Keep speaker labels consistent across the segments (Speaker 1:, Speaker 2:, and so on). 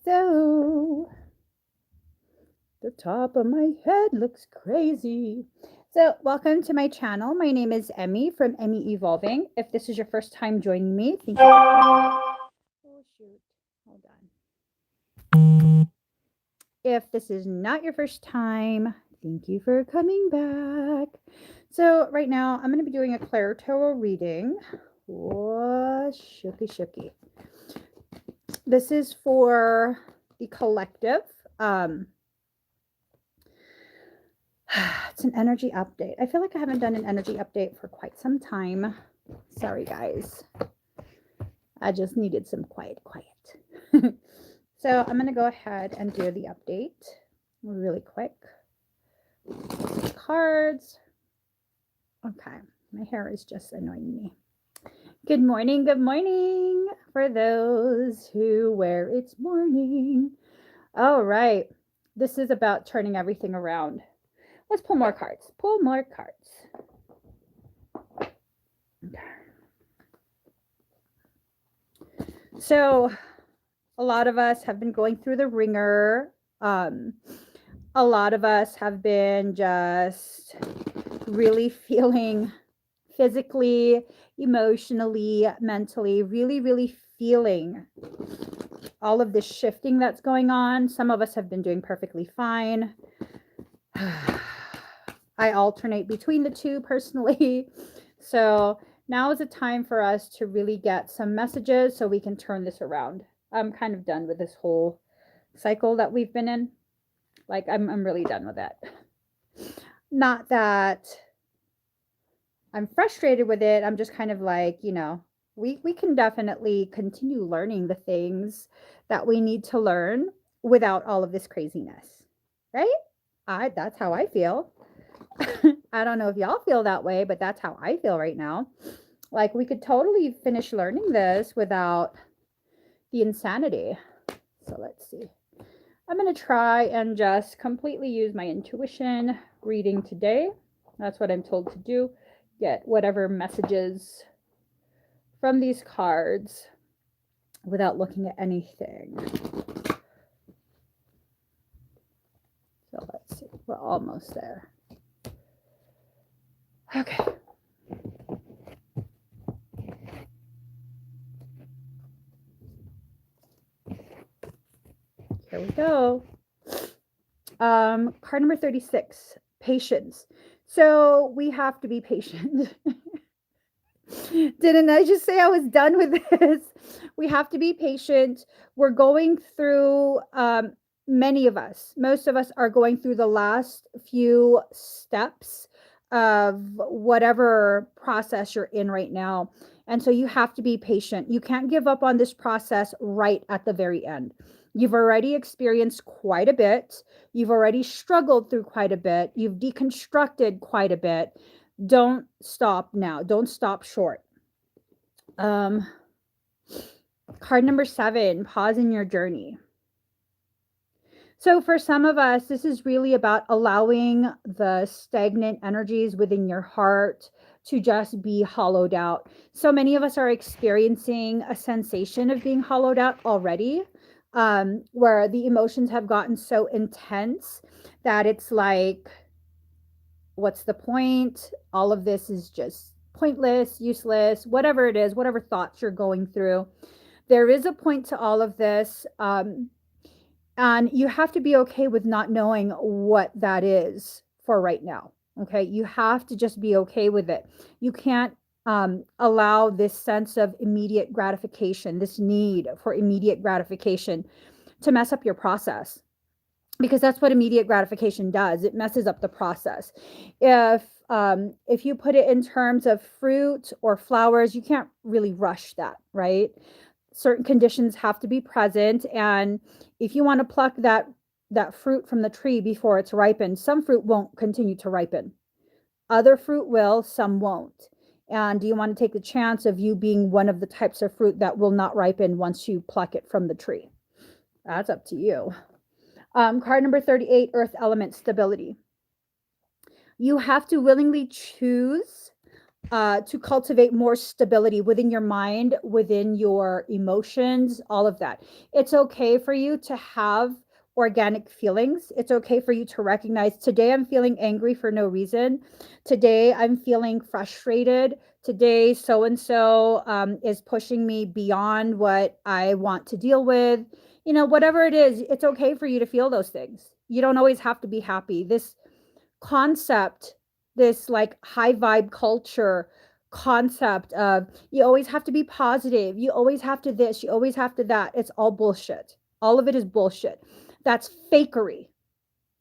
Speaker 1: So, the top of my head looks crazy. So, welcome to my channel. My name is Emmy from Emmy Evolving. If this is your first time joining me, thank you. Oh, shoot. Hold on. If this is not your first time, thank you for coming back. So, right now, I'm going to be doing a Claire Tarot reading. Oh, shooky, shooky. This is for the collective. Um, it's an energy update. I feel like I haven't done an energy update for quite some time. Sorry, guys. I just needed some quiet. So I'm going to go ahead and do the update really quick. Cards. Okay. My hair is just annoying me. Good morning. Good morning for those who wear it's morning. All right. This is about turning everything around. Let's pull more cards. Pull more cards. Okay. So, a lot of us have been going through the ringer. A lot of us have been just really feeling physically, emotionally, mentally, really feeling all of this shifting that's going on. Some of us have been doing perfectly fine. I alternate between the two personally. So now is a time for us to really get some messages so we can turn this around. I'm kind of done with this whole cycle that we've been in. Like I'm really done with it. Not that I'm frustrated with it. I'm just kind of like, we can definitely continue learning the things that we need to learn without all of this craziness. Right? That's how I feel. I don't know if y'all feel that way, but that's how I feel right now. Like we could totally finish learning this without the insanity. So let's see. I'm going to try and just completely use my intuition reading today. That's what I'm told to do. Get whatever messages from these cards without looking at anything. So let's see. We're almost there. Okay. Here we go. Card number 36, patience. So we have to be patient. Didn't I just say I was done with this? We have to be patient. We're going through, many of us, most of us are going through the last few steps of whatever process you're in right now. And so you have to be patient. You can't give up on this process right at the very end. You've already experienced quite a bit. You've already struggled through quite a bit. You've deconstructed quite a bit. Don't stop now. Don't stop short. Um, Card number 7, pause in your journey. So, for some of us, this is really about allowing the stagnant energies within your heart to just be hollowed out. So, many of us are experiencing a sensation of being hollowed out already, where the emotions have gotten so intense that it's like, what's the point? All of this is just pointless, useless, whatever it is, whatever thoughts you're going through. There is a point to all of this. And you have to be okay with not knowing what that is for right now. Okay. You have to just be okay with it. You can't allow this sense of immediate gratification, this need for immediate gratification to mess up your process, because that's what immediate gratification does. It messes up the process. If you put it in terms of fruit or flowers, you can't really rush that, right? Certain conditions have to be present, and if you want to pluck that fruit from the tree before it's ripened, some fruit won't continue to ripen, other fruit will, some won't. And do you want to take the chance of you being one of the types of fruit that will not ripen once you pluck it from the tree? That's up to you. Card number 38, earth element stability. You have to willingly choose to cultivate more stability within your mind, within your emotions, all of that. It's okay for you to have organic feelings. It's okay for you to recognize today I'm feeling angry for no reason. Today I'm feeling frustrated. Today so and so is pushing me beyond what I want to deal with. You know, whatever it is, it's okay for you to feel those things. You don't always have to be happy. This concept, this like high vibe culture concept of you always have to be positive, you always have to this, you always have to that. It's all bullshit. All of it is bullshit. That's fakery.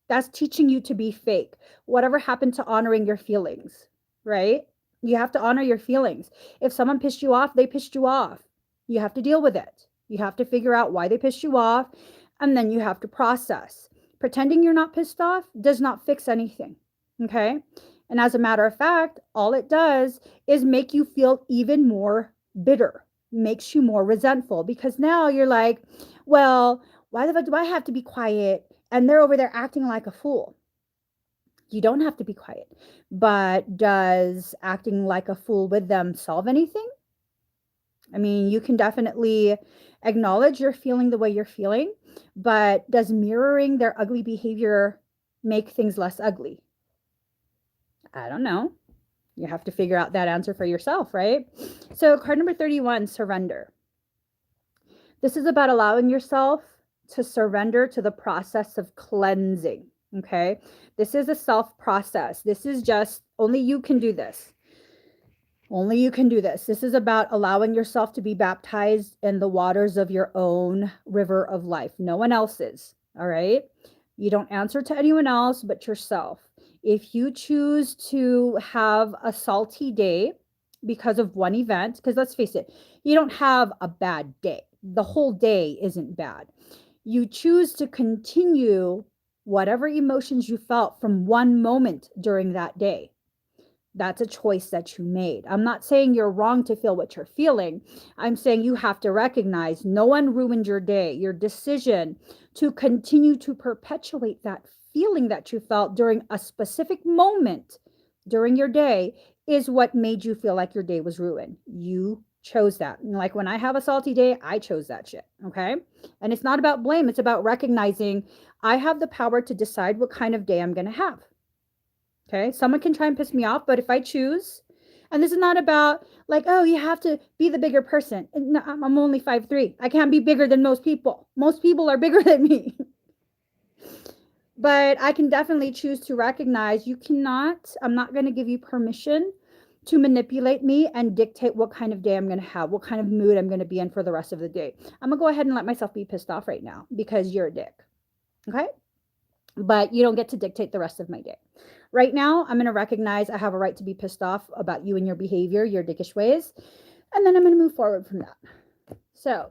Speaker 1: That's teaching you to be fake. Whatever happened to honoring your feelings, right? You have to honor your feelings. If someone pissed you off, they pissed you off. You have to deal with it. You have to figure out why they pissed you off, and then you have to process. Pretending you're not pissed off does not fix anything. Okay? And as a matter of fact, all it does is make you feel even more bitter, makes you more resentful because now you're like, well, why the fuck do I have to be quiet? And they're over there acting like a fool. You don't have to be quiet. But does acting like a fool with them solve anything? I mean, you can definitely acknowledge you're feeling the way you're feeling, but does mirroring their ugly behavior make things less ugly? I don't know. You have to figure out that answer for yourself, right? So, card number 31, surrender. This is about allowing yourself to surrender to the process of cleansing. Okay. This is a self process. This is just only you can do this. Only you can do this. This is about allowing yourself to be baptized in the waters of your own river of life. No one else's. All right. You don't answer to anyone else but yourself. If you choose to have a salty day because of one event, because let's face it, you don't have a bad day. The whole day isn't bad. You choose to continue whatever emotions you felt from one moment during that day. That's a choice that you made. I'm not saying you're wrong to feel what you're feeling. I'm saying you have to recognize no one ruined your day. Your decision to continue to perpetuate that feeling that you felt during a specific moment during your day is what made you feel like your day was ruined. You chose that. And like when I have a salty day, I chose that shit. Okay. And it's not about blame, it's about recognizing I have the power to decide what kind of day I'm going to have. Okay. Someone can try and piss me off, but if I choose, and this is not about like, oh, you have to be the bigger person. No, I'm only 5'3". I can't be bigger than most people. Most people are bigger than me. But I can definitely choose to recognize you cannot, I'm not going to give you permission to manipulate me and dictate what kind of day I'm going to have, what kind of mood I'm going to be in for the rest of the day. I'm going to go ahead and let myself be pissed off right now because you're a dick. Okay. But you don't get to dictate the rest of my day. Right now, I'm going to recognize I have a right to be pissed off about you and your behavior, your dickish ways. And then I'm going to move forward from that. So,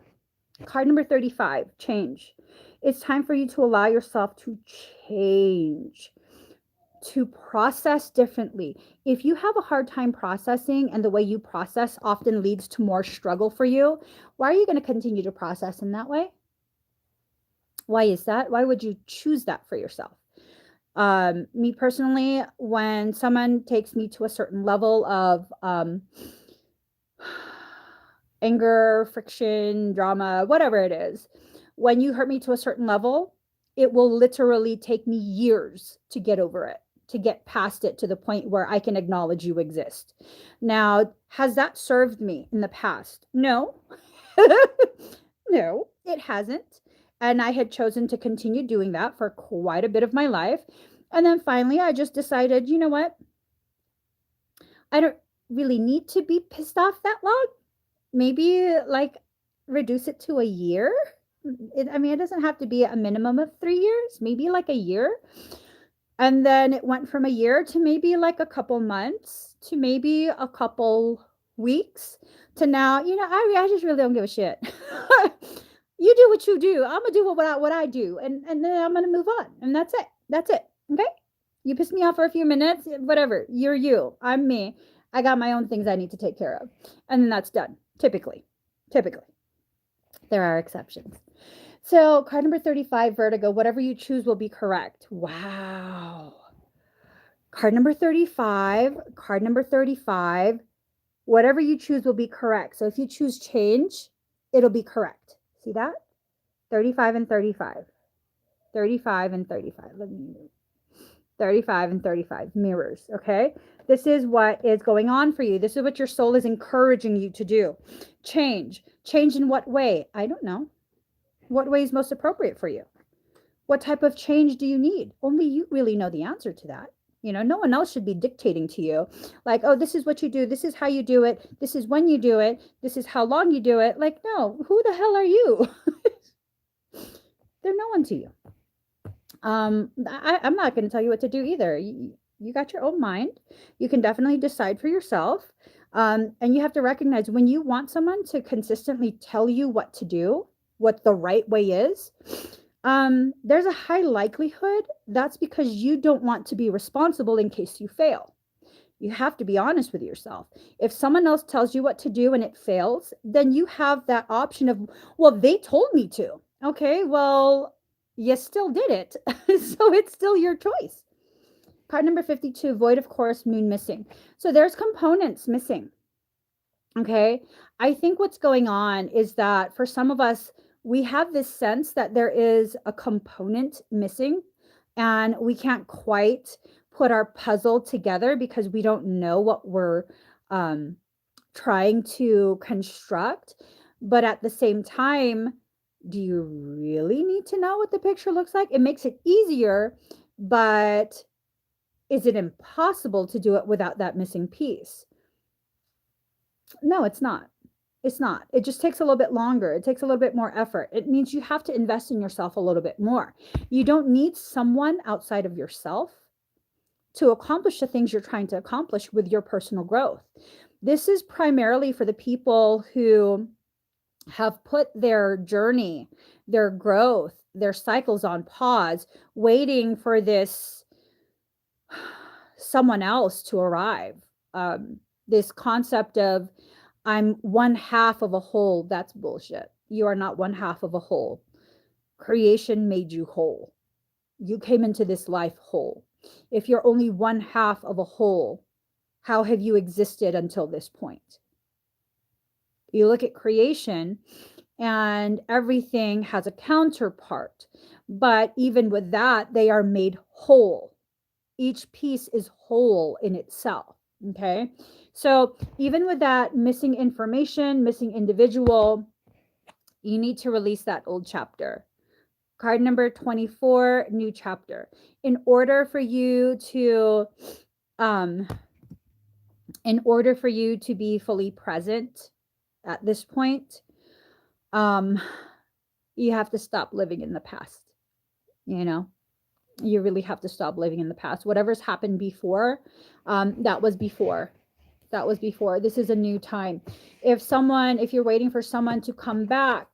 Speaker 1: card number 35, change. It's time for you to allow yourself to change, to process differently. If you have a hard time processing and the way you process often leads to more struggle for you, why are you going to continue to process in that way? Why is that? Why would you choose that for yourself? Me personally, when someone takes me to a certain level of anger, friction, drama, whatever it is, when you hurt me to a certain level, it will literally take me years to get over it, to get past it to the point where I can acknowledge you exist. Now, has that served me in the past? No. No, it hasn't. And I had chosen to continue doing that for quite a bit of my life. And then finally, I just decided, you know what? I don't really need to be pissed off that long. Maybe like reduce it to a year. I mean, it doesn't have to be a minimum of 3 years, maybe like a year. And then it went from a year to maybe like a couple months to maybe a couple weeks to now, I just really don't give a shit. You do what you do. I'm gonna do what I do, and then I'm gonna move on, and that's it. That's it. Okay. You piss me off for a few minutes, whatever. You're you. I'm me. I got my own things I need to take care of, and then that's done. Typically, there are exceptions. So card number 35, vertigo. Whatever you choose will be correct. Wow. Card number 35. Whatever you choose will be correct. So if you choose change, it'll be correct. See that? 35 and 35. 35 and 35. Let me 35 and 35 mirrors. Okay. This is what is going on for you. This is what your soul is encouraging you to do. Change. Change in what way? I don't know. What way is most appropriate for you? What type of change do you need? Only you really know the answer to that. No one else should be dictating to you. Like, oh, this is what you do. This is how you do it. This is when you do it. This is how long you do it. Like, no, who the hell are you? They're no one to you. I'm not going to tell you what to do either. You got your own mind. You can definitely decide for yourself. And you have to recognize when you want someone to consistently tell you what to do, what the right way is, there's a high likelihood that's because you don't want to be responsible in case you fail. You have to be honest with yourself. If someone else tells you what to do and it fails, then you have that option of, well, they told me to. Okay, well, you still did it. So it's still your choice. Card number 52, void of course, moon missing. So there's components missing. Okay, I think what's going on is that for some of us, we have this sense that there is a component missing and we can't quite put our puzzle together because we don't know what we're trying to construct. But at the same time, do you really need to know what the picture looks like? It makes it easier, but is it impossible to do it without that missing piece? No, it's not. It's not. It just takes a little bit longer. It takes a little bit more effort. It means you have to invest in yourself a little bit more. You don't need someone outside of yourself to accomplish the things you're trying to accomplish with your personal growth. This is primarily for the people who have put their journey, their growth, their cycles on pause, waiting for this someone else to arrive. This concept of I'm one half of a whole, that's bullshit. You are not one half of a whole. Creation made you whole. You came into this life whole. If you're only one half of a whole, how have you existed until this point? You look at creation and everything has a counterpart. But even with that, they are made whole. Each piece is whole in itself. Okay. So even with that missing information, missing individual, you need to release that old chapter. Card number 24, new chapter. In order for you to be fully present at this point, you have to stop living in the past. You really have to stop living in the past. Whatever's happened before, that was before. This is a new time. If you're waiting for someone to come back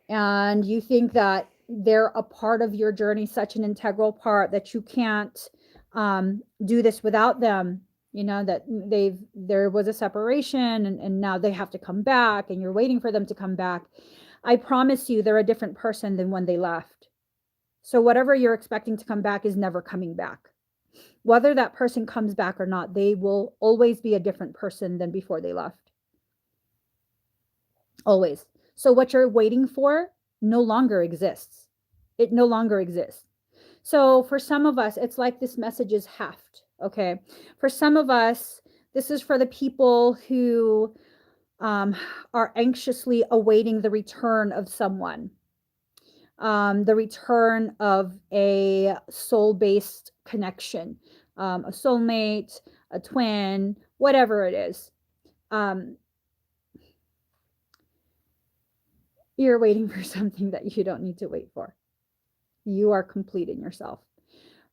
Speaker 1: and you think that they're a part of your journey, such an integral part that you can't do this without them, that there was a separation and now they have to come back and you're waiting for them to come back. I promise you they're a different person than when they left. So whatever you're expecting to come back is never coming back. Whether that person comes back or not, they will always be a different person than before they left. Always. So what you're waiting for no longer exists. It no longer exists. So for some of us, it's like this message is heft. Okay. For some of us, this is for the people who are anxiously awaiting the return of someone. The return of a soul-based connection, a soulmate, a twin, whatever it is. You're waiting for something that you don't need to wait for. You are complete in yourself.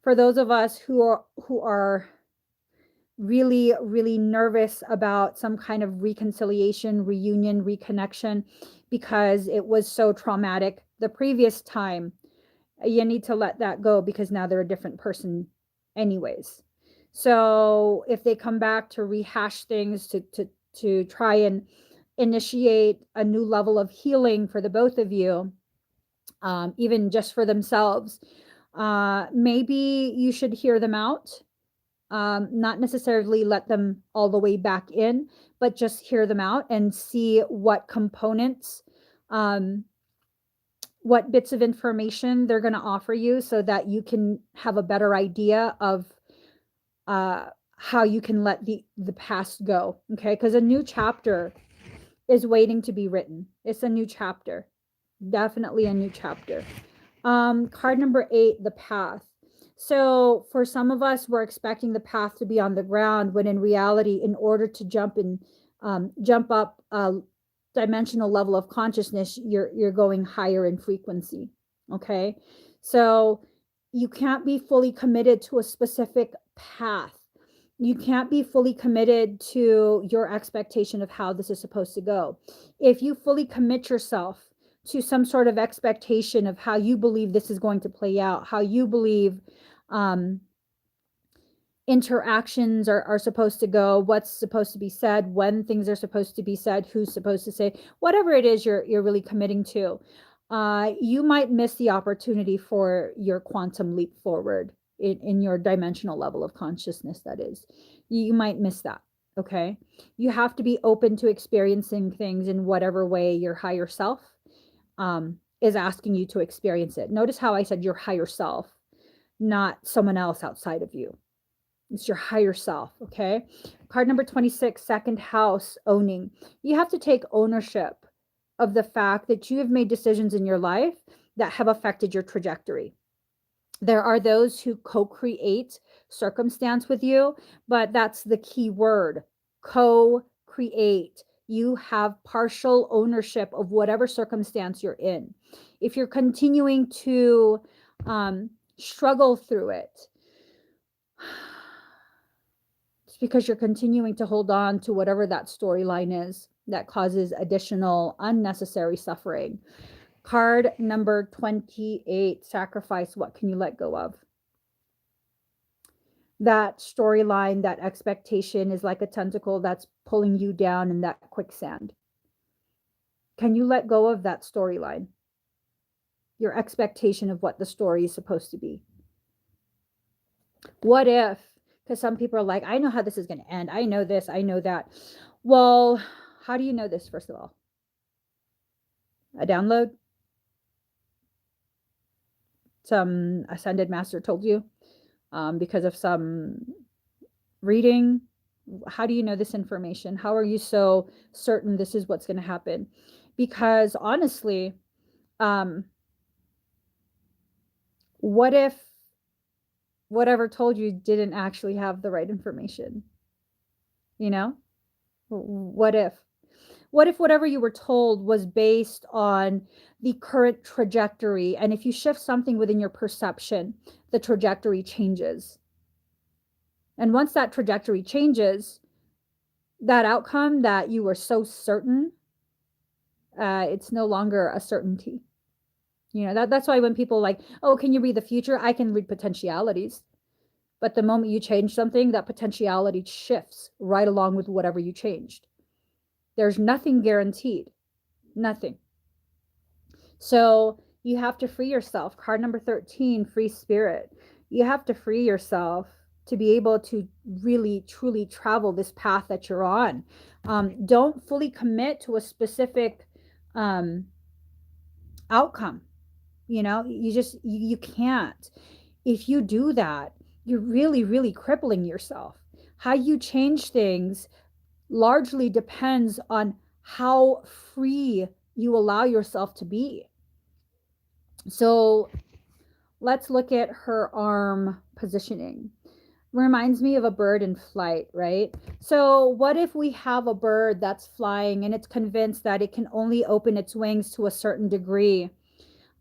Speaker 1: For those of us who are really, really nervous about some kind of reconciliation, reunion, reconnection, because it was so traumatic the previous time, you need to let that go because now they're a different person anyways. So if they come back to rehash things, to try and initiate a new level of healing for the both of you, even just for themselves, maybe you should hear them out Not necessarily let them all the way back in, but just hear them out and see what components, um, what bits of information they're going to offer you so that you can have a better idea of uh, how you can let the past go. Okay, because a new chapter is waiting to be written. It's a new chapter, definitely a new chapter. Card number 8, the path. So for some of us, we're expecting the path to be on the ground, when in reality, in order to jump up a dimensional level of consciousness, you're going higher in frequency. Okay, so you can't be fully committed to a specific path. You can't be fully committed to your expectation of how this is supposed to go. If you fully commit yourself to some sort of expectation of how you believe this is going to play out, how you believe um, interactions are supposed to go, what's supposed to be said, when things are supposed to be said, who's supposed to say, whatever it is you're really committing to, you might miss the opportunity for your quantum leap forward in your dimensional level of consciousness. That is, you might miss that. Okay, you have to be open to experiencing things in whatever way your higher self is asking you to experience it. Notice how I said your higher self, not someone else outside of you. It's your higher self. Okay. Card number 26, second house, owning. You have to take ownership of the fact that you have made decisions in your life that have affected your trajectory. There are those who co-create circumstance with you, but that's the key word, co-create. You have partial ownership of whatever circumstance you're in. If you're continuing to struggle through it, it's because you're continuing to hold on to whatever that storyline is that causes additional unnecessary suffering. Card number 28, sacrifice. What can you let go of? That storyline, that expectation is like a tentacle that's pulling you down in that quicksand. Can you let go of that storyline? Your expectation of what the story is supposed to be. What if, because some people are like, I know how this is going to end. I know this, I know that. Well, how do you know this, first of all? A download? Some ascended master told you? Because of some reading? How do you know this information? How are you so certain this is what's going to happen? Because honestly, what if whatever told you didn't actually have the right information? You know, what if whatever you were told was based on the current trajectory, and if you shift something within your perception, the trajectory changes. And once that trajectory changes, that outcome that you were so certain, it's no longer a certainty. You know, that's why when people like, oh, can you read the future? I can read potentialities. But the moment you change something, that potentiality shifts right along with whatever you changed. There's nothing guaranteed. Nothing. So you have to free yourself. Card number 13, free spirit. You have to free yourself to be able to really, truly travel this path that you're on. Don't fully commit to a specific outcome. You know, you can't. If you do that, you're really, really crippling yourself. How you change things largely depends on how free you allow yourself to be. So let's look at her arm positioning. Reminds me of a bird in flight, right? So what if we have a bird that's flying and it's convinced that it can only open its wings to a certain degree,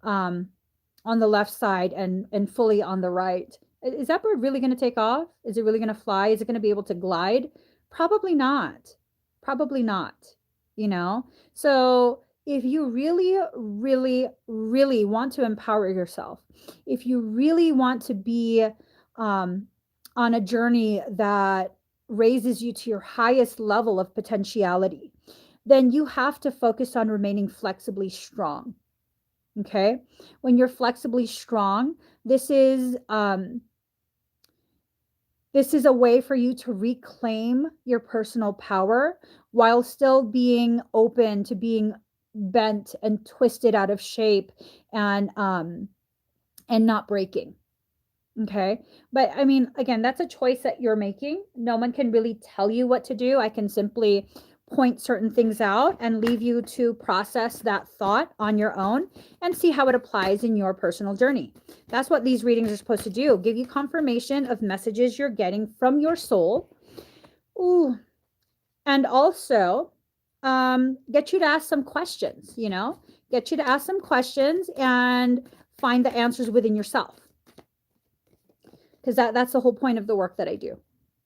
Speaker 1: on the left side and fully on the right? Is that bird really going to take off? Is it really going to fly? Is it going to be able to glide? Probably not. Probably not. You know? So if you really, really, really want to empower yourself, if you really want to be on a journey that raises you to your highest level of potentiality, then you have to focus on remaining flexibly strong. Okay. When you're flexibly strong, this is This is a way for you to reclaim your personal power while still being open to being bent and twisted out of shape and not breaking. Okay. But I mean, again, that's a choice that you're making. No one can really tell you what to do. I can simply point certain things out and leave you to process that thought on your own and see how it applies in your personal journey. That's what these readings are supposed to do, give you confirmation of messages you're getting from your soul. Ooh. And also get you to ask some questions, get you to ask some questions and find the answers within yourself, because that's the whole point of the work that I do.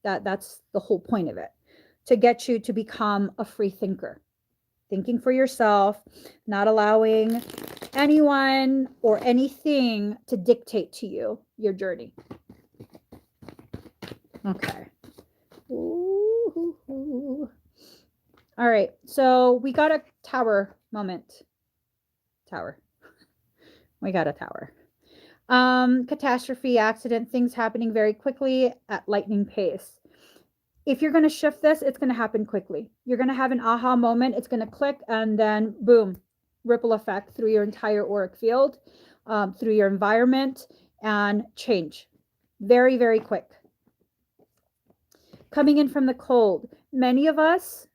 Speaker 1: That's the whole point of it, to get you to become a free thinker, thinking for yourself, not allowing anyone or anything to dictate to you your journey. Okay. Ooh. All right, so we got a tower moment. Tower. We got a tower. Catastrophe, accident, things happening very quickly at lightning pace. If you're going to shift this, it's going to happen quickly. You're going to have an aha moment. It's going to click and then boom, ripple effect through your entire auric field, through your environment, and change. Very, very quick. Coming in from the cold. Many of us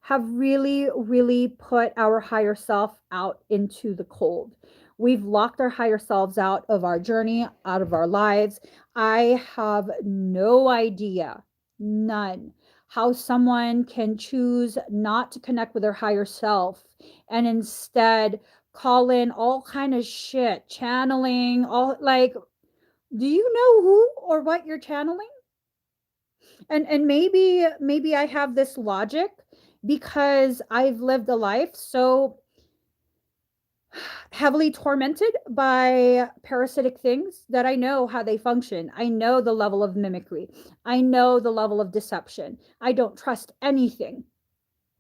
Speaker 1: have really, really put our higher self out into the cold. We've locked our higher selves out of our journey, out of our lives. I have no idea, none, how someone can choose not to connect with their higher self and instead call in all kind of shit, channeling, all like, do you know who or what you're channeling? And maybe I have this logic because I've lived a life so heavily tormented by parasitic things that I know how they function. I know the level of mimicry. I know the level of deception. I don't trust anything.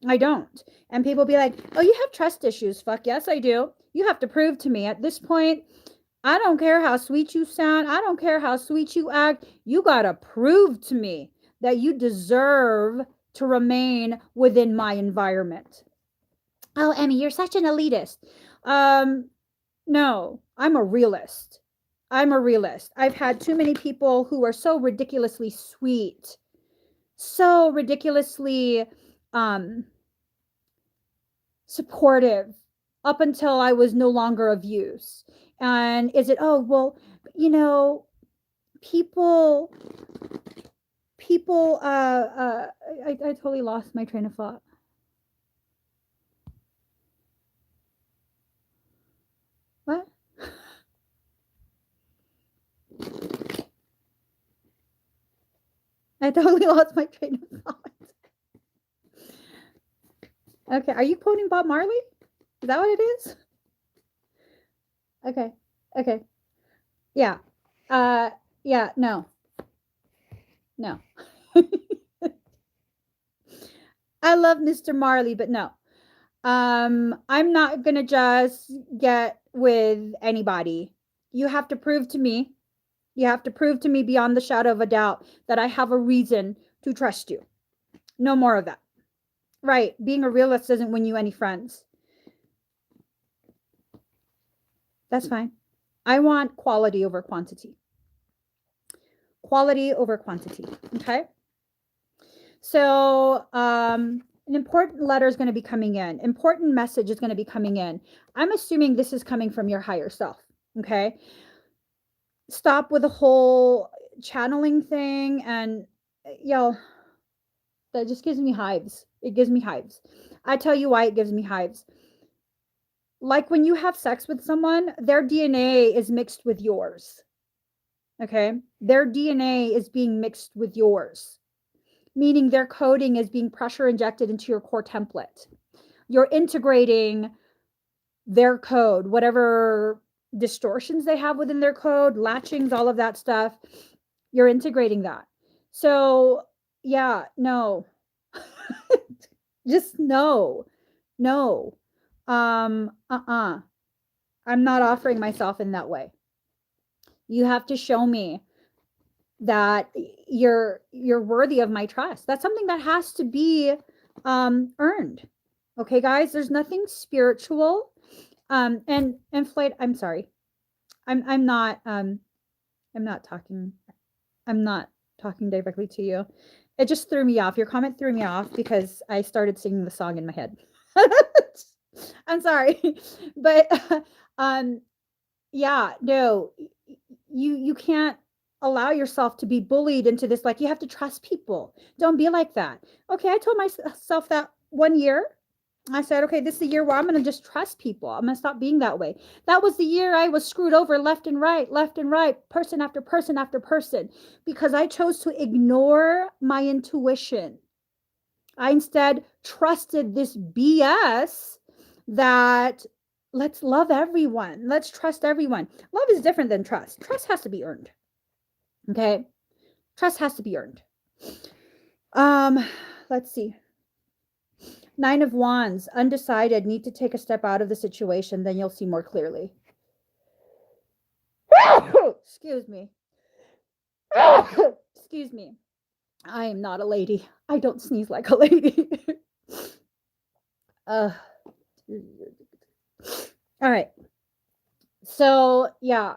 Speaker 1: I don't. And people be like, "Oh, you have trust issues." Fuck yes, I do. You have to prove to me at this point. I don't care how sweet you sound. I don't care how sweet you act. You got to prove to me that you deserve to remain within my environment. Oh, Emmie, you're such an elitist. No, I'm a realist. I'm a realist. I've had too many people who are so ridiculously sweet, so ridiculously supportive up until I was no longer of use. And is it, oh, well, you know, people, I totally lost my train of thought. What? I totally lost my train of thought. Okay, are you quoting Bob Marley? Is that what it is? Okay, okay, yeah, uh, yeah, no, no. I love Mr. Marley, but no. I'm not gonna just get with anybody. You have to prove to me, you have to prove to me beyond the shadow of a doubt that I have a reason to trust you. No more of that. Right. Being a realist doesn't win you any friends. That's fine. I want quality over quantity. Quality over quantity. Okay. So, an important letter is going to be coming in. Important message is going to be coming in. I'm assuming this is coming from your higher self. Okay. Stop with the whole channeling thing and yo, that just gives me hives. It gives me hives. I tell you why it gives me hives. Like when you have sex with someone, their DNA is mixed with yours. Okay? Their DNA is being mixed with yours, meaning their coding is being pressure injected into your core template. You're integrating their code, whatever distortions they have within their code, latchings, all of that stuff. You're integrating that. So, yeah, no. Just no. No. I'm not offering myself in that way. You have to show me that you're worthy of my trust. That's something that has to be earned. Okay, guys, there's nothing spiritual. And Floyd, I'm sorry. I'm not I'm not talking I'm not talking directly to you. It just threw me off. Your comment threw me off because I started singing the song in my head. I'm sorry. But um yeah, no, you can't allow yourself to be bullied into this, like, you have to trust people. Don't be like that. Okay, I told myself that 1 year. I said, okay, this is the year where I'm going to just trust people. I'm going to stop being that way. That was the year I was screwed over left and right, person after person after person, because I chose to ignore my intuition. I instead trusted this BS that let's love everyone. Let's trust everyone. Love is different than trust. Trust has to be earned. Okay? Trust has to be earned. Um, let's see. 9 of Wands, undecided, need to take a step out of the situation, then you'll see more clearly. Excuse me. Excuse me. I am not a lady. I don't sneeze like a lady. All right. So, yeah,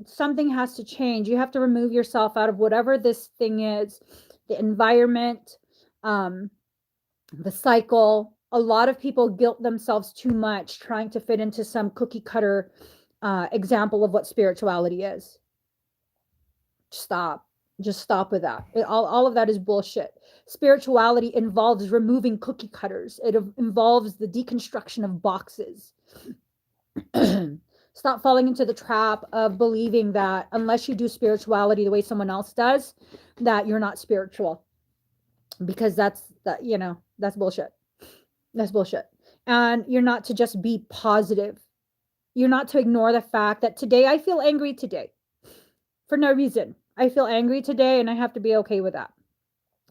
Speaker 1: something has to change. You have to remove yourself out of whatever this thing is, the environment, the cycle. A lot of people guilt themselves too much trying to fit into some cookie cutter example of what spirituality is. Stop. Just stop with that. All of that is bullshit. Spirituality involves removing cookie cutters. It involves the deconstruction of boxes. Stop falling into the trap of believing that unless you do spirituality the way someone else does, that you're not spiritual. Because that's bullshit. That's bullshit. And you're not to just be positive. You're not to ignore the fact that today I feel angry today for no reason. I feel angry today and I have to be okay with that.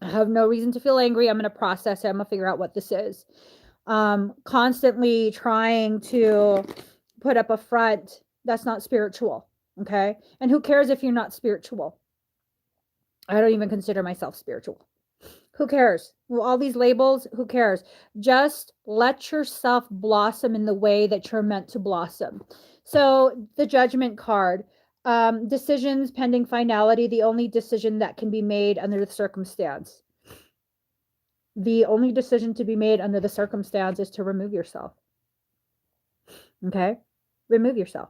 Speaker 1: I have no reason to feel angry. I'm going to process it. I'm going to figure out what this is. Constantly trying to put up a front, that's not spiritual. Okay. And who cares if you're not spiritual? I don't even consider myself spiritual. Who cares? Well, all these labels, who cares? Just let yourself blossom in the way that you're meant to blossom. So the Judgment card, decisions pending finality, the only decision that can be made under the circumstance. The only decision to be made under the circumstance is to remove yourself. Okay? Remove yourself.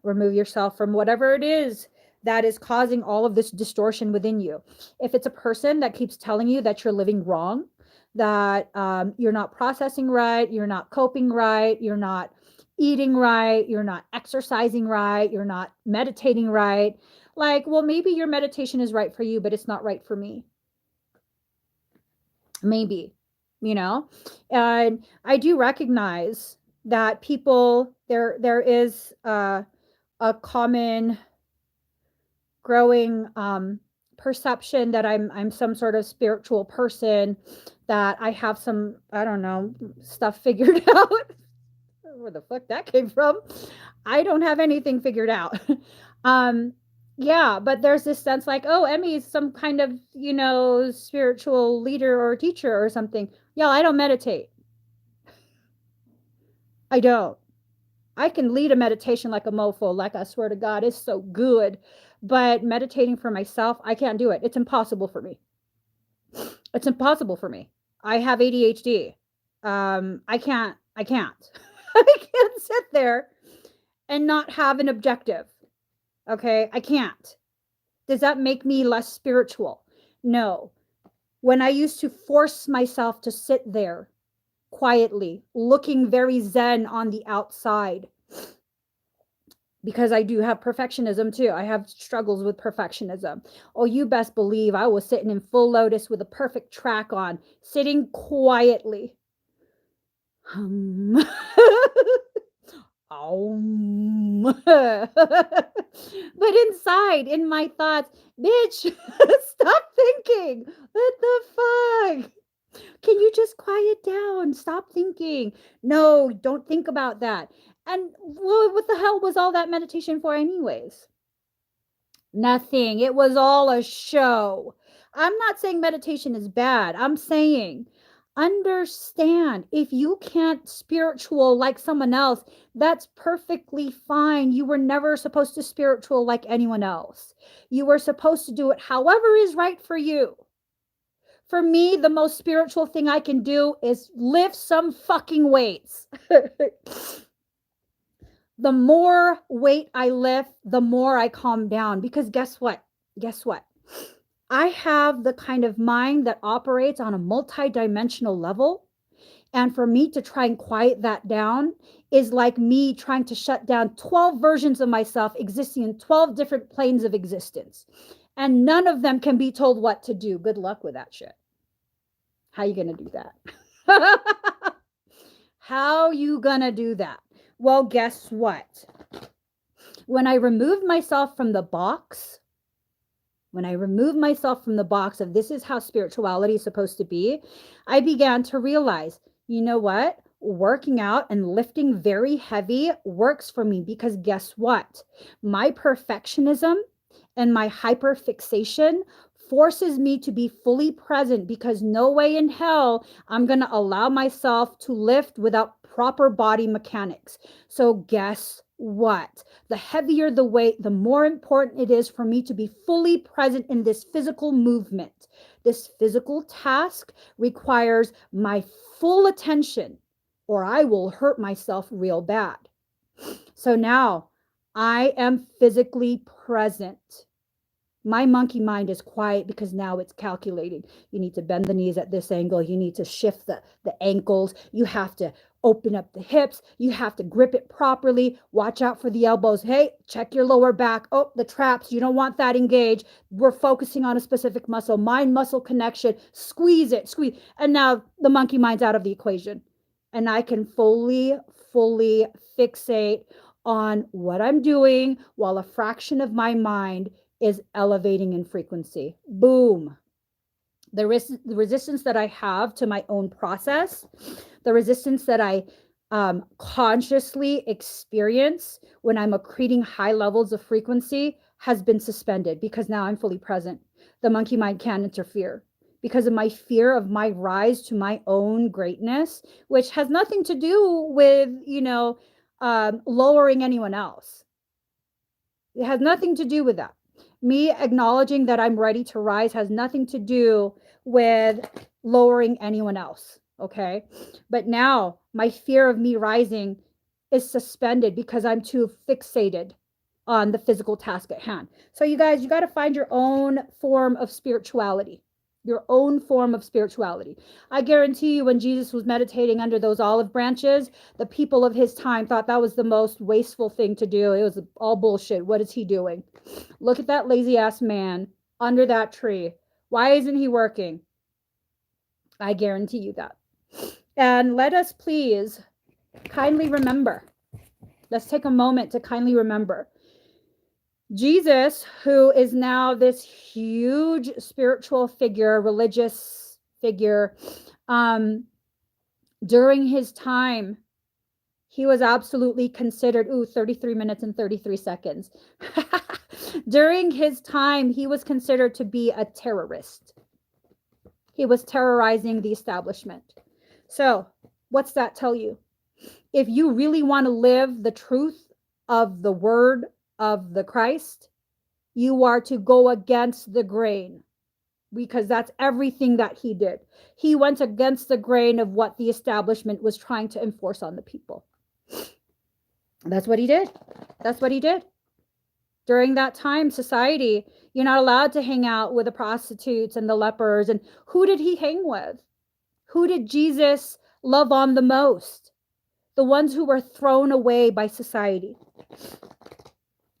Speaker 1: Remove yourself from whatever it is that is causing all of this distortion within you. If it's a person that keeps telling you that you're living wrong, that you're not processing right, you're not coping right, you're not eating right, you're not exercising right, you're not meditating right, like, well, maybe your meditation is right for you, but it's not right for me. Maybe, and I do recognize that people, there is a common growing perception that I'm some sort of spiritual person, that I have some, I don't know, stuff figured out. Where the fuck that came from? I don't have anything figured out. Yeah, but there's this sense like, oh, Emmie is some kind of, spiritual leader or teacher or something. Yeah, I don't meditate. I don't. I can lead a meditation like a mofo, like I swear to God, it's so good. But meditating for myself, I can't do it. It's impossible for me. It's impossible for me. I have ADHD. I can't. I can't sit there and not have an objective. Okay, I can't. Does that make me less spiritual? No. When I used to force myself to sit there quietly, looking very zen on the outside, because I do have perfectionism too. I have struggles with perfectionism. Oh, you best believe I was sitting in full lotus with a perfect track on, sitting quietly. But inside, in my thoughts, bitch, stop thinking. What the fuck? Can you just quiet down? Stop thinking. No, don't think about that. And what the hell was all that meditation for anyways? Nothing. It was all a show. I'm not saying meditation is bad. I'm saying understand if you can't spiritual like someone else, that's perfectly fine. You were never supposed to spiritual like anyone else. You were supposed to do it however is right for you. For me, the most spiritual thing I can do is lift some fucking weights. The more weight I lift, the more I calm down. Because guess what? Guess what? I have the kind of mind that operates on a multi-dimensional level. And for me to try and quiet that down is like me trying to shut down 12 versions of myself existing in 12 different planes of existence. And none of them can be told what to do. Good luck with that shit. How you going to do that? How you going to do that? Well, guess what? When I removed myself from the box, of this is how spirituality is supposed to be, I began to realize, you know what? Working out and lifting very heavy works for me because guess what? My perfectionism and my hyperfixation forces me to be fully present because no way in hell I'm going to allow myself to lift without proper body mechanics. So guess what? The heavier the weight, the more important it is for me to be fully present in this physical movement. This physical task requires my full attention, or I will hurt myself real bad. So now I am physically present. My monkey mind is quiet because now it's calculating. You need to bend the knees at this angle. You need to shift the ankles. You have to open up the hips. You have to grip it properly. Watch out for the elbows. Hey, check your lower back. Oh, the traps. You don't want that engaged. We're focusing on a specific muscle. Mind muscle connection. Squeeze it. Squeeze. And now the monkey mind's out of the equation. And I can fully fixate on what I'm doing while a fraction of my mind is elevating in frequency. Boom. The resistance that I have to my own process, the resistance that I consciously experience when I'm accreting high levels of frequency has been suspended because now I'm fully present. The monkey mind can't interfere because of my fear of my rise to my own greatness, which has nothing to do with, lowering anyone else. It has nothing to do with that. Me acknowledging that I'm ready to rise has nothing to do with lowering anyone else. Okay. But now my fear of me rising is suspended because I'm too fixated on the physical task at hand. So you guys, you got to find your own form of spirituality. Your own form of spirituality. I guarantee you, when Jesus was meditating under those olive branches, the people of his time thought that was the most wasteful thing to do. It was all bullshit. What is he doing? Look at that lazy ass man under that tree. Why isn't he working? I guarantee you that. And let us please kindly remember. Let's take a moment to kindly remember. Jesus, who is now this huge spiritual figure, religious figure, during his time, he was absolutely considered, 33 minutes and 33 seconds. During his time, he was considered to be a terrorist. He was terrorizing the establishment. So, what's that tell you? If you really want to live the truth of the word of the Christ, you are to go against the grain, because that's everything that he did. He went against the grain of what the establishment was trying to enforce on the people. That's what he did. That's what he did. During that time, society, you're not allowed to hang out with the prostitutes and the lepers. And who did he hang with? Who did Jesus love on the most? The ones who were thrown away by society.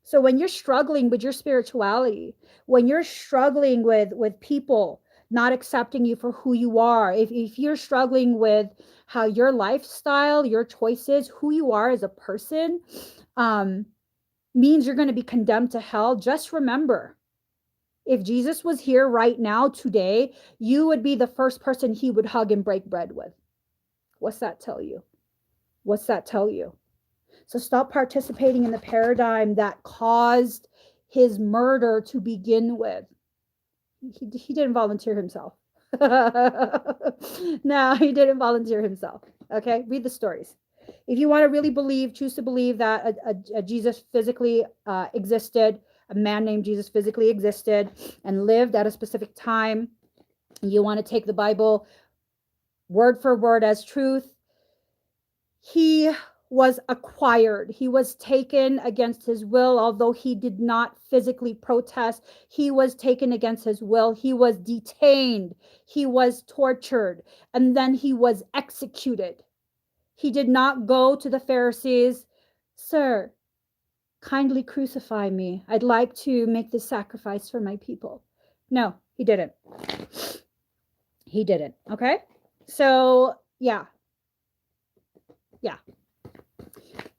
Speaker 1: So when you're struggling with your spirituality, when you're struggling with people not accepting you for who you are, if you're struggling with how your lifestyle, your choices, who you are as a person, means you're going to be condemned to hell, just remember, if Jesus was here right now, today, you would be the first person he would hug and break bread with. What's that tell you? What's that tell you? So stop participating in the paradigm that caused his murder to begin with. He didn't volunteer himself. No, he didn't volunteer himself. Okay, read the stories. If you want to really believe, choose to believe that a Jesus physically existed, a man named Jesus physically existed and lived at a specific time, you want to take the Bible word for word as truth, he was acquired. He was taken against his will, although he did not physically protest. He was taken against his will. He was detained. He was tortured. And then he was executed. He did not go to the Pharisees, "Sir, kindly crucify me. I'd like to make this sacrifice for my people." No, he didn't. He didn't. Okay? So, yeah.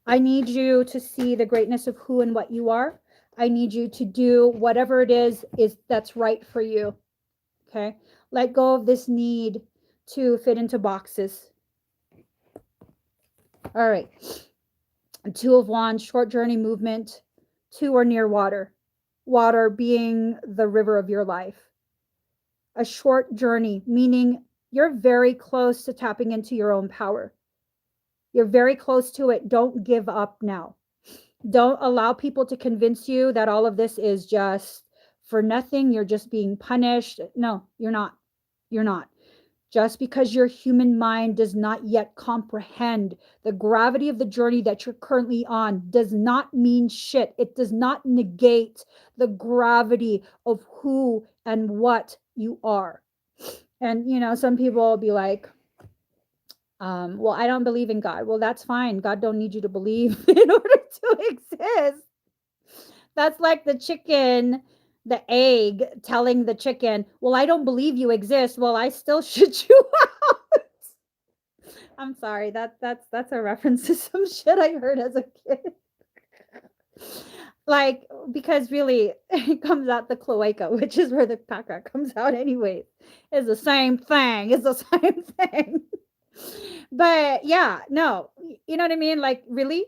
Speaker 1: I need you to see the greatness of who and what you are. I need you to do whatever it is that's right for you. Okay? Let go of this need to fit into boxes. All right. Two of Wands, short journey movement. Two are near water. Water being the river of your life. A short journey, meaning you're very close to tapping into your own power. You're very close to it. Don't give up now. Don't allow people to convince you that all of this is just for nothing. You're just being punished. No, you're not. You're not. Just because your human mind does not yet comprehend the gravity of the journey that you're currently on does not mean shit. It does not negate the gravity of who and what you are. And, some people will be like, well, I don't believe in God. Well, that's fine. God don't need you to believe in order to exist. That's like the chicken, the egg telling the chicken, well, I don't believe you exist. Well, I still shoot you out. I'm sorry. That's a reference to some shit I heard as a kid. Like, because really it comes out the cloaca, which is where the caca comes out anyway. It's the same thing. It's the same thing. But yeah, no, you know what I mean? Like, really?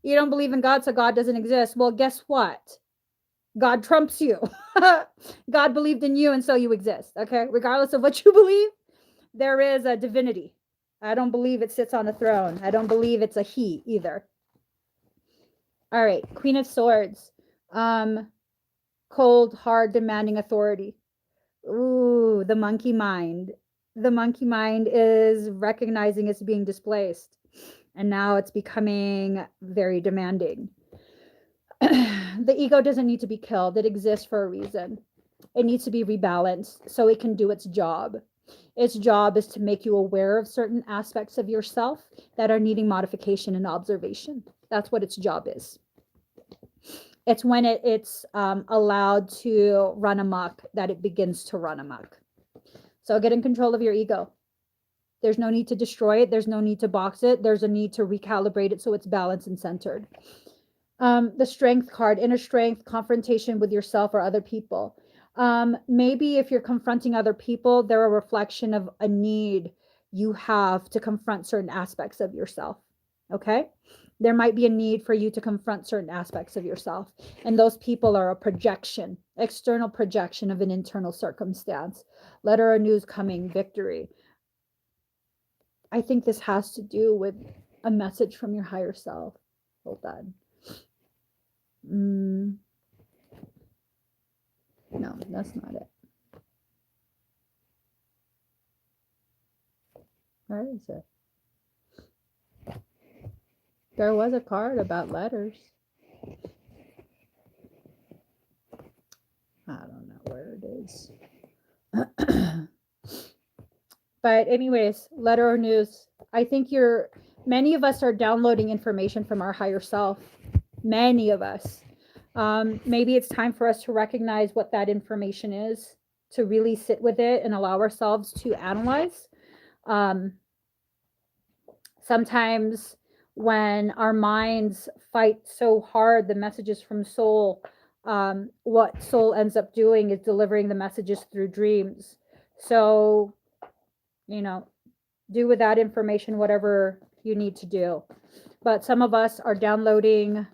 Speaker 1: You don't believe in God, so God doesn't exist. Well, guess what? God trumps you. God believed in you, and so you exist. Okay? Regardless of what you believe, there is a divinity. I don't believe it sits on a throne. I don't believe it's a he either. All right, Queen of Swords. Cold, hard, demanding authority. Ooh, the monkey mind. The monkey mind is recognizing it's being displaced, and now it's becoming very demanding. The ego doesn't need to be killed. It exists for a reason. It needs to be rebalanced so it can do its job. Its job is to make you aware of certain aspects of yourself that are needing modification and observation. That's what its job is. It's when it's allowed to run amok that it begins to run amok. So get in control of your ego. There's no need to destroy it. There's no need to box it. There's a need to recalibrate it so it's balanced and centered. The strength card, inner strength, confrontation with yourself or other people. Maybe if you're confronting other people, they're a reflection of a need you have to confront certain aspects of yourself. Okay? There might be a need for you to confront certain aspects of yourself. And those people are a projection, external projection of an internal circumstance. Letter of news coming, victory. I think this has to do with a message from your higher self. Hold on. No, that's not it. Where is it? There was a card about letters. I don't know where it is. But anyways, letter or news. I think many of us are downloading information from our higher self. Many of us. Maybe it's time for us to recognize what that information is, to really sit with it and allow ourselves to analyze. Sometimes when our minds fight so hard, the messages from soul, what soul ends up doing is delivering the messages through dreams. So, do with that information whatever you need to do. But some of us are downloading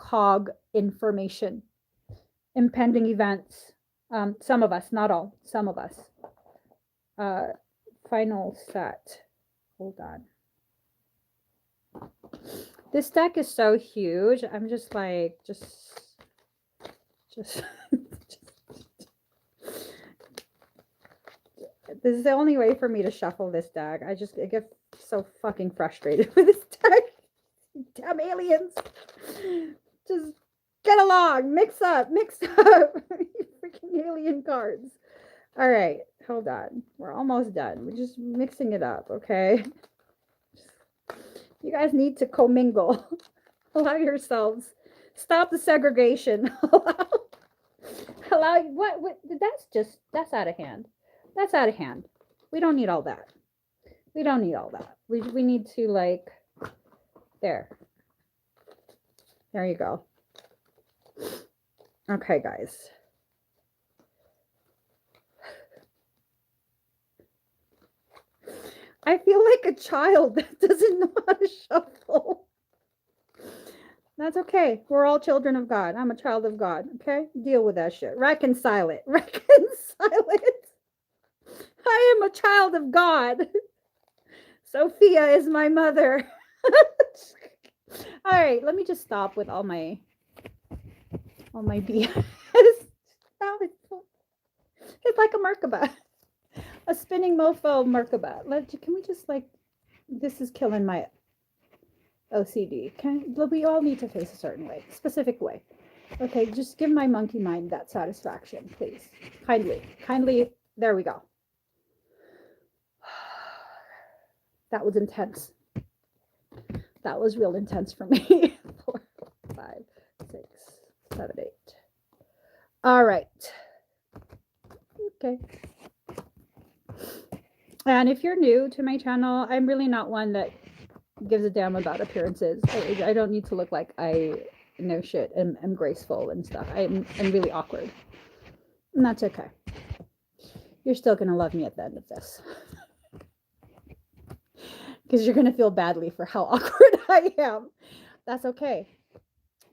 Speaker 1: cog information, impending events. Some of us, not all, some of us. Final set. Hold on. This deck is so huge. I'm just like, just this is the only way for me to shuffle this deck. I get so fucking frustrated with this deck. Damn aliens. Just get along. Mix up. Freaking alien cards. All right. Hold on. We're almost done. We're just mixing it up, okay? You guys need to commingle. Allow yourselves. Stop the segregation. Allow what that's out of hand. That's out of hand. We don't need all that. We don't need all that. We need to like there. There you go. Okay, guys. I feel like a child that doesn't know how to shuffle. That's okay. We're all children of God. I'm a child of God. Okay? Deal with that shit. Reconcile it. Reconcile it. I am a child of God. Sophia is my mother. All right, let me just stop with all my BS. It's like a Merkaba. A spinning mofo Merkaba. Can we just like, this is killing my OCD. We all need to face a certain way, specific way. Okay, just give my monkey mind that satisfaction, please. Kindly. There we go. That was intense. That was real intense for me. 4, 5, 6, 7, 8. All right. Okay. And if you're new to my channel, I'm really not one that gives a damn about appearances. I don't need to look like I know shit and am graceful and stuff. I'm really awkward. And that's okay. You're still going to love me at the end of this. Because you're going to feel badly for how awkward I am. That's okay.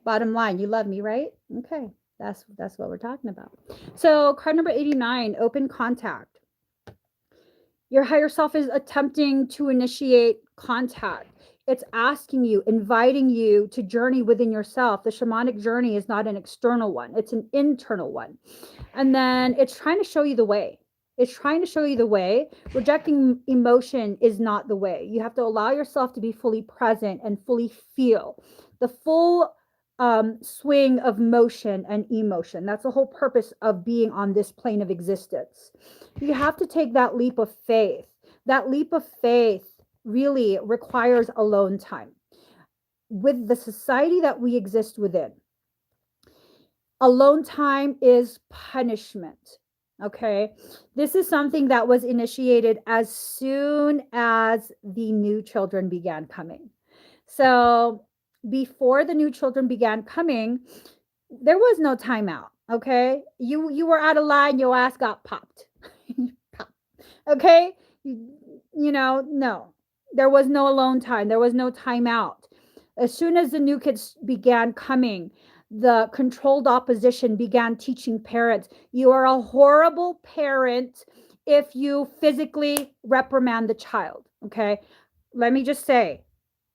Speaker 1: Bottom line, you love me, right? Okay. That's what we're talking about. So card number 89, open contact. Your higher self is attempting to initiate contact. It's asking you, inviting you to journey within yourself. The shamanic journey is not an external one. It's an internal one. And then it's trying to show you the way. It's trying to show you the way. Rejecting emotion is not the way. You have to allow yourself to be fully present and fully feel the full swing of motion and emotion. That's the whole purpose of being on this plane of existence. You have to take that leap of faith. That leap of faith really requires alone time. With the society that we exist within, alone time is punishment. Okay, this is something that was initiated as soon as the new children began coming. So before the new children began coming, there was no timeout. Okay, you were out of line, your ass got popped. Pop. Okay, no, there was no alone time. There was no timeout. As soon as the new kids began coming, the controlled opposition began teaching parents, you are a horrible parent if you physically reprimand the child. Okay, let me just say,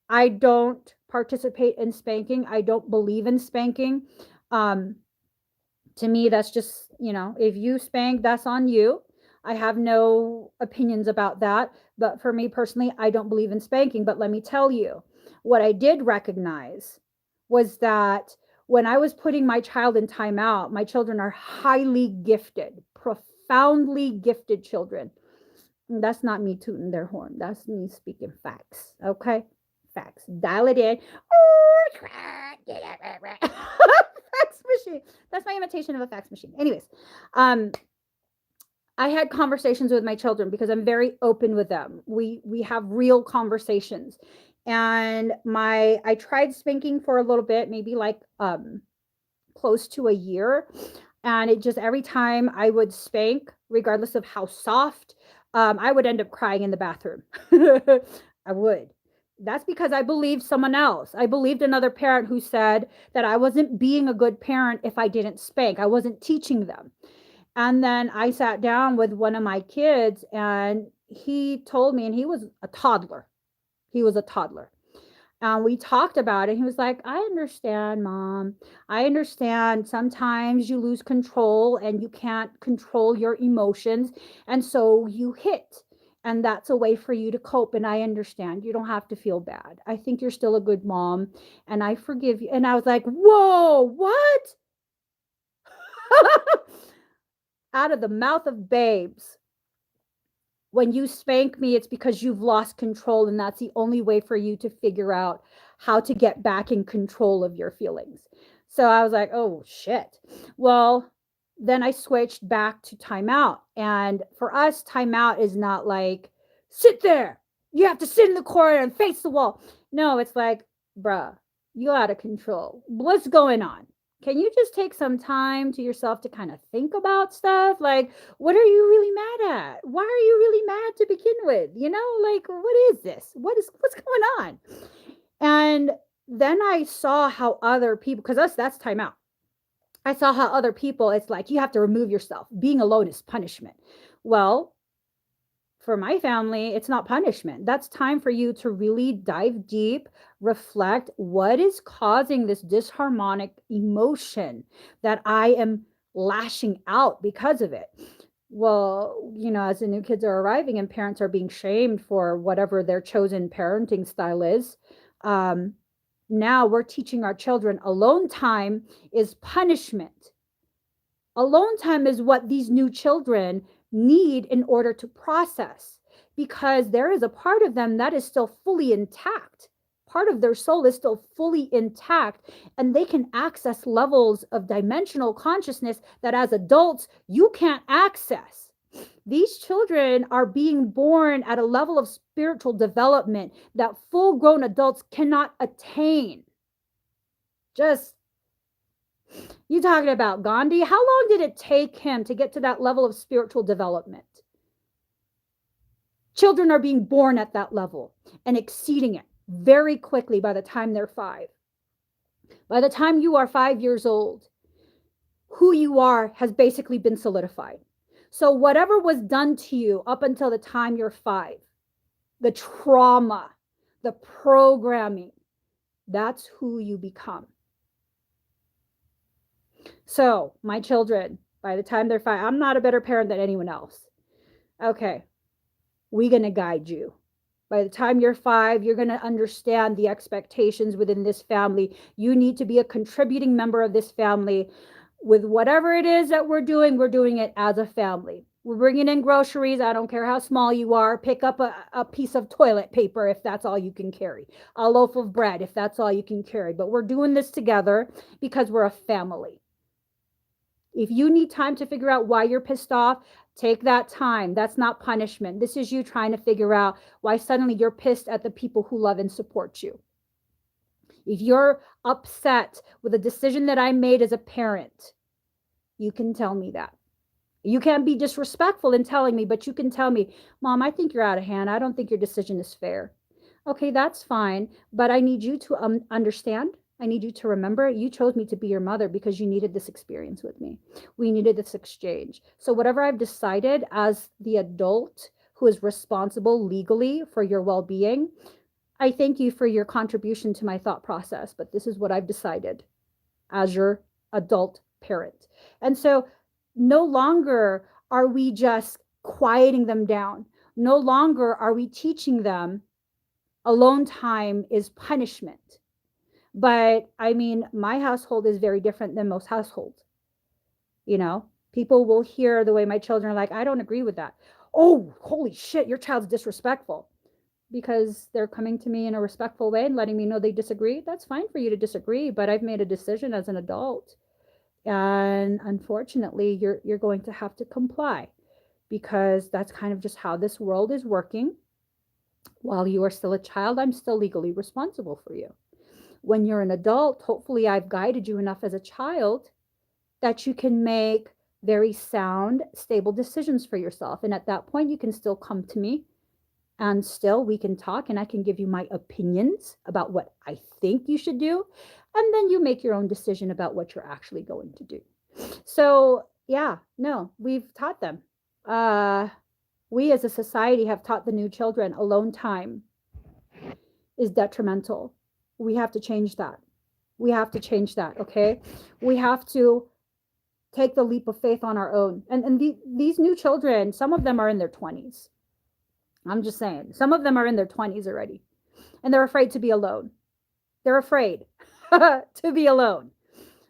Speaker 1: I don't participate in spanking. I don't believe in spanking. To me, that's just, if you spank, that's on you. I have no opinions about that. But for me personally, I don't believe in spanking. But let me tell you, what I did recognize was that when I was putting my child in timeout, my children are highly gifted, profoundly gifted children. And that's not me tooting their horn. That's me speaking facts. Okay? Facts. Dial it in. Fax machine. That's my imitation of a fax machine. Anyways, I had conversations with my children because I'm very open with them. We have real conversations. And I tried spanking for a little bit, maybe like close to a year. And it just, every time I would spank, regardless of how soft, I would end up crying in the bathroom. I would. That's because I believed someone else. I believed another parent who said that I wasn't being a good parent if I didn't spank. I wasn't teaching them. And then I sat down with one of my kids and he told me, and he was a toddler. He was a toddler. And we talked about it. He was like, I understand, mom. I understand sometimes you lose control and you can't control your emotions. And so you hit. And that's a way for you to cope. And I understand. You don't have to feel bad. I think you're still a good mom. And I forgive you. And I was like, whoa, what? Out of the mouth of babes. When you spank me, it's because you've lost control, and that's the only way for you to figure out how to get back in control of your feelings. So I was like, oh shit. Well, then I switched back to timeout. And for us, timeout is not like, sit there. You have to sit in the corner and face the wall. No, it's like, bruh, you out of control. What's going on? Can you just take some time to yourself to kind of think about stuff? Like, what are you really mad at? Why are you really mad to begin with? Like, what is this? What's going on? And then I saw how other people, because us, that's timeout. I saw how other people, it's like you have to remove yourself. Being alone is punishment. Well, for my family, it's not punishment. That's time for you to really dive deep, reflect what is causing this disharmonic emotion that I am lashing out because of it. Well, as the new kids are arriving and parents are being shamed for whatever their chosen parenting style is, um, now we're teaching our children alone time is punishment. Alone time is what these new children need in order to process, because there is a part of them that is still fully intact. Part of their soul is still fully intact, and they can access levels of dimensional consciousness that as adults you can't access. These children are being born at a level of spiritual development that full grown adults cannot attain. Just, you talking about Gandhi? How long did it take him to get to that level of spiritual development? Children are being born at that level and exceeding it very quickly by the time they're 5. By the time you are 5 years old, who you are has basically been solidified. So whatever was done to you up until the time you're 5, the trauma, the programming, that's who you become. So, my children, by the time they're 5, I'm not a better parent than anyone else. Okay, we're going to guide you. By the time you're 5, you're going to understand the expectations within this family. You need to be a contributing member of this family. With whatever it is that we're doing it as a family. We're bringing in groceries. I don't care how small you are. Pick up a piece of toilet paper if that's all you can carry. A loaf of bread if that's all you can carry. But we're doing this together because we're a family. If you need time to figure out why you're pissed off, take that time. That's not punishment. This is you trying to figure out why suddenly you're pissed at the people who love and support you. If you're upset with a decision that I made as a parent, you can tell me that. You can't be disrespectful in telling me, but you can tell me, Mom, I think you're out of hand. I don't think your decision is fair. Okay, that's fine. But I need you to understand. I need you to remember you chose me to be your mother because you needed this experience with me. We needed this exchange. So whatever I've decided as the adult who is responsible legally for your well-being, I thank you for your contribution to my thought process, but this is what I've decided as your adult parent. And so no longer are we just quieting them down. No longer are we teaching them alone time is punishment. But I mean, my household is very different than most households. People will hear the way my children are like, I don't agree with that. Oh, holy shit, your child's disrespectful. Because they're coming to me in a respectful way and letting me know they disagree. That's fine for you to disagree, but I've made a decision as an adult. And unfortunately, you're going to have to comply because that's kind of just how this world is working. While you are still a child, I'm still legally responsible for you. When you're an adult, hopefully I've guided you enough as a child that you can make very sound, stable decisions for yourself. And at that point, you can still come to me And still, we can talk and I can give you my opinions about what I think you should do. And then you make your own decision about what you're actually going to do. So, yeah, no, we've taught them. Uh, we as a society have taught the new children alone time is detrimental. We have to change that. We have to change that, okay? We have to take the leap of faith on our own. These new children, some of them are in their 20s. I'm just saying, some of them are in their 20s already, and they're afraid to be alone. They're afraid to be alone.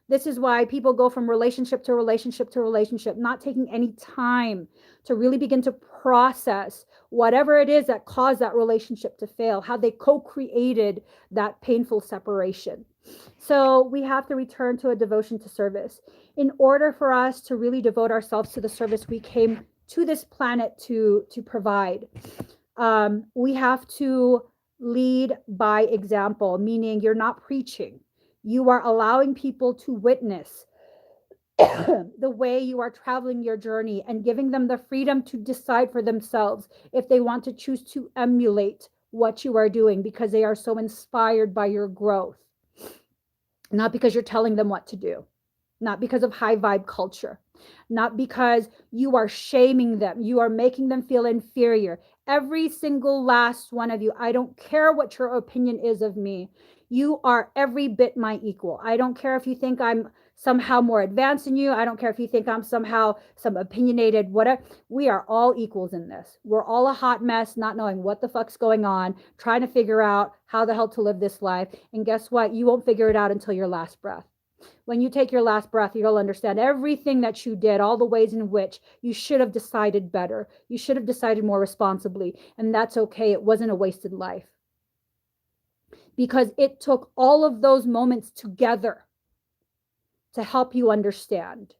Speaker 1: This is why people go from relationship to relationship to relationship, not taking any time to really begin to process whatever it is that caused that relationship to fail, how they co-created that painful separation. So we have to return to a devotion to service. In order for us to really devote ourselves to the service we came to this planet to provide, we have to lead by example, meaning you're not preaching. You are allowing people to witness the way you are traveling your journey and giving them the freedom to decide for themselves if they want to choose to emulate what you are doing because they are so inspired by your growth. Not because you're telling them what to do, not because of high vibe culture, not because you are shaming them, you are making them feel inferior. Every single last one of you, I don't care what your opinion is of me, you are every bit my equal. I don't care if you think I'm somehow more advanced than you. I don't care if you think I'm somehow some opinionated, whatever. We are all equals in this. We're all a hot mess, not knowing what the fuck's going on, trying to figure out how the hell to live this life. And guess what? You won't figure it out until your last breath. When you take your last breath, you'll understand everything that you did, all the ways in which you should have decided better. You should have decided more responsibly. And that's okay. It wasn't a wasted life. Because it took all of those moments together to help you understand.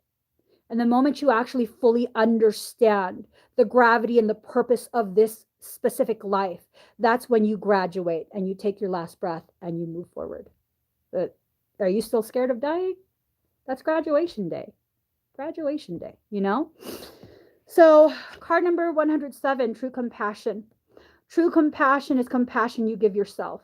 Speaker 1: And the moment you actually fully understand the gravity and the purpose of this specific life, that's when you graduate and you take your last breath and you move forward. But are you still scared of dying? That's graduation day. Graduation day, you know? So, card number 107, true compassion. True compassion is compassion you give yourself.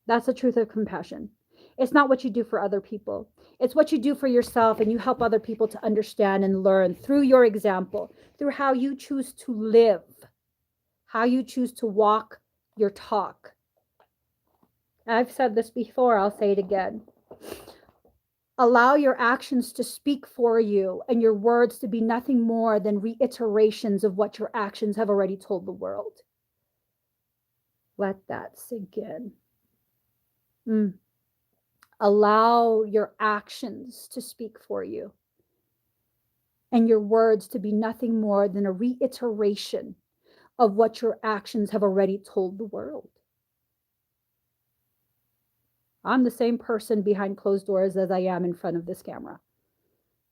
Speaker 1: That's the truth of compassion. It's not what you do for other people. It's what you do for yourself, and you help other people to understand and learn through your example, through how you choose to live, how you choose to walk your talk. I've said this before, I'll say it again. Allow your actions to speak for you and your words to be nothing more than reiterations of what your actions have already told the world. Let that sink in. Allow your actions to speak for you and your words to be nothing more than a reiteration of what your actions have already told the world. I'm the same person behind closed doors as I am in front of this camera.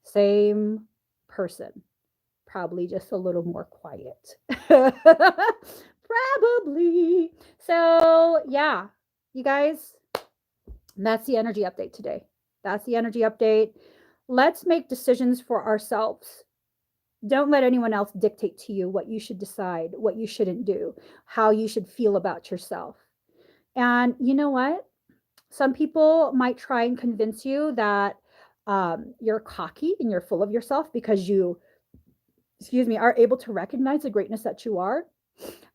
Speaker 1: Same person. Probably just a little more quiet. Probably. So, yeah, you guys, that's the energy update today. That's the energy update. Let's make decisions for ourselves. Don't let anyone else dictate to you what you should decide, what you shouldn't do, how you should feel about yourself. And you know what? Some people might try and convince you that you're cocky and you're full of yourself because you, are able to recognize the greatness that you are.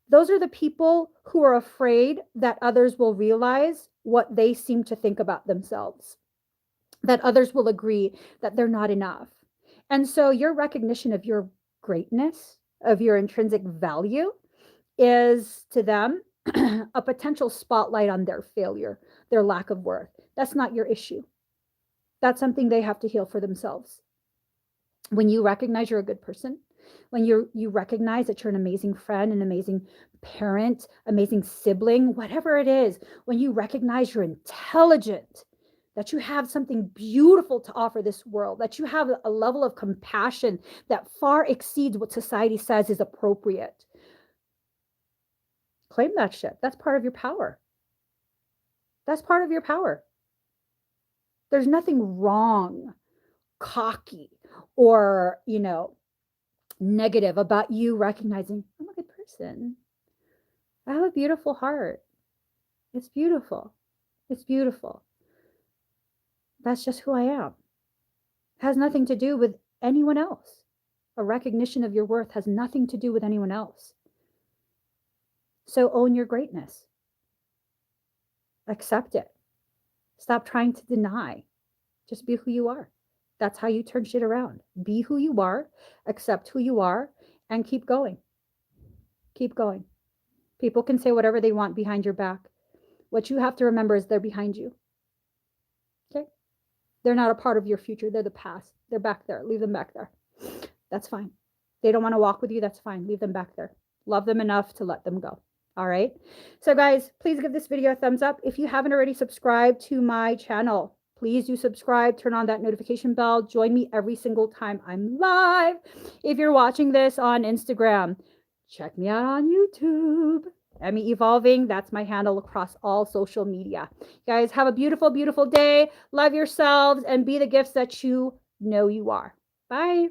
Speaker 1: Those are the people who are afraid that others will realize what they seem to think about themselves, that others will agree that they're not enough. And so your recognition of your greatness, of your intrinsic value, is to them a potential spotlight on their failure, their lack of worth. That's not your issue. That's something they have to heal for themselves. When you recognize you're a good person, when you recognize that you're an amazing friend, an amazing parent, amazing sibling, whatever it is, when you recognize you're intelligent, that you have something beautiful to offer this world, that you have a level of compassion that far exceeds what society says is appropriate. Claim that shit. That's part of your power. That's part of your power. There's nothing wrong, cocky, or, negative about you recognizing I'm a good person. I have a beautiful heart. It's beautiful. It's beautiful. That's just who I am. It has nothing to do with anyone else. A recognition of your worth has nothing to do with anyone else. So own your greatness. Accept it. Stop trying to deny. Just be who you are. That's how you turn shit around. Be who you are, accept who you are, and keep going. Keep going. People can say whatever they want behind your back. What you have to remember is they're behind you. Okay? They're not a part of your future. They're the past. They're back there. Leave them back there. That's fine. They don't want to walk with you. That's fine. Leave them back there. Love them enough to let them go. All right. So guys, please give this video a thumbs up. If you haven't already subscribed to my channel, please do subscribe, turn on that notification bell. Join me every single time I'm live. If you're watching this on Instagram, check me out on YouTube. Emmie Evolving, that's my handle across all social media. Guys, have a beautiful, beautiful day. Love yourselves and be the gifts that you know you are. Bye.